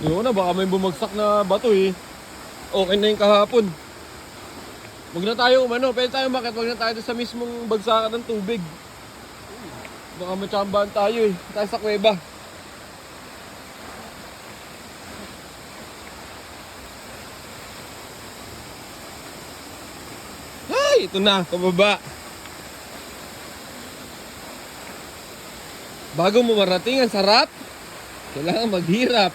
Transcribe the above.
Yun na, baka may bumagsak na bato eh. Okay na yung kahapon. Huwag na tayo pwede tayo umakyat, huwag na tayo sa mismong bagsakan ng tubig. Baka matsambahan tayo eh, tayo sa kuweba. Ay, ito na, pababa. Bago mo marating ang sarap, kailangan maghirap.